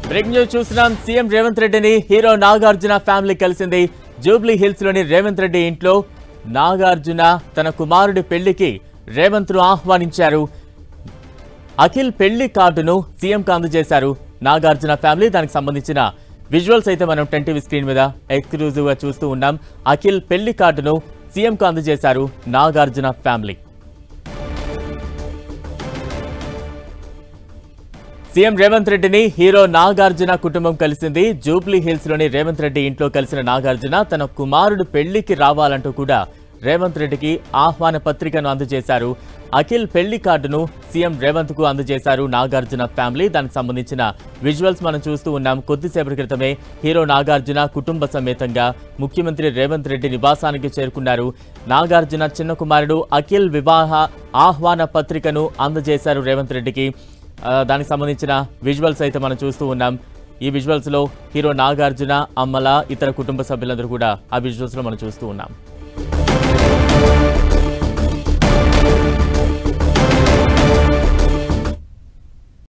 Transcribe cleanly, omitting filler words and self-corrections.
Break news చూస్తున్నాం. CM Revanth రెడ్డిని hero Nagarjuna family కలిసింది. జూబ్లీ హిల్స్ లోని రేవంత్ రెడ్డి ఇంట్లో నాగార్జున తన కుమారుడి పెళ్లికి రేవంత్ ను ఆహ్వానించారు. అఖిల్ పెళ్లి కార్డును సీఎం కు అందజేశారు నాగార్జున ఫ్యామిలీ. దానికి సంబంధించిన విజువల్స్ అయితే మనం 10 టీవీ స్క్రీన్ మీద ఎక్స్క్లూజివ్ గా చూస్తూ ఉన్నాం. అఖిల్ పెళ్లి కార్డును సీఎం కు అందజేశారు నాగార్జున ఫ్యామిలీ. సీఎం రేవంత్ రెడ్డిని హీరో నాగార్జున కుటుంబం కలిసింది. జూబ్లీ హిల్స్ లోని రేవంత్ రెడ్డి ఇంట్లో కలిసిన నాగార్జున తన కుమారుడు పెళ్లికి రావాలంటూ కూడా రేవంత్ రెడ్డికి ఆహ్వాన పత్రికను అందజేశారు. అఖిల్ పెళ్లి కార్డును సీఎం రేవంత్ కు అందజేశారు నాగార్జున ఫ్యామిలీ. దానికి సంబంధించిన విజువల్స్ మనం చూస్తూ ఉన్నాం. కొద్దిసేపటి క్రితమే హీరో నాగార్జున కుటుంబ సమేతంగా ముఖ్యమంత్రి రేవంత్ రెడ్డి నివాసానికి చేరుకున్నారు. నాగార్జున చిన్న కుమారుడు అఖిల్ వివాహ ఆహ్వాన పత్రికను అందజేశారు రేవంత్ రెడ్డికి. దానికి సంబంధించిన విజువల్స్ అయితే మనం చూస్తూ ఉన్నాం. ఈ విజువల్స్ లో హీరో నాగార్జున, అమ్మల, ఇతర కుటుంబ సభ్యులందరూ కూడా ఆ విజువల్స్ లో మనం చూస్తూ ఉన్నాం.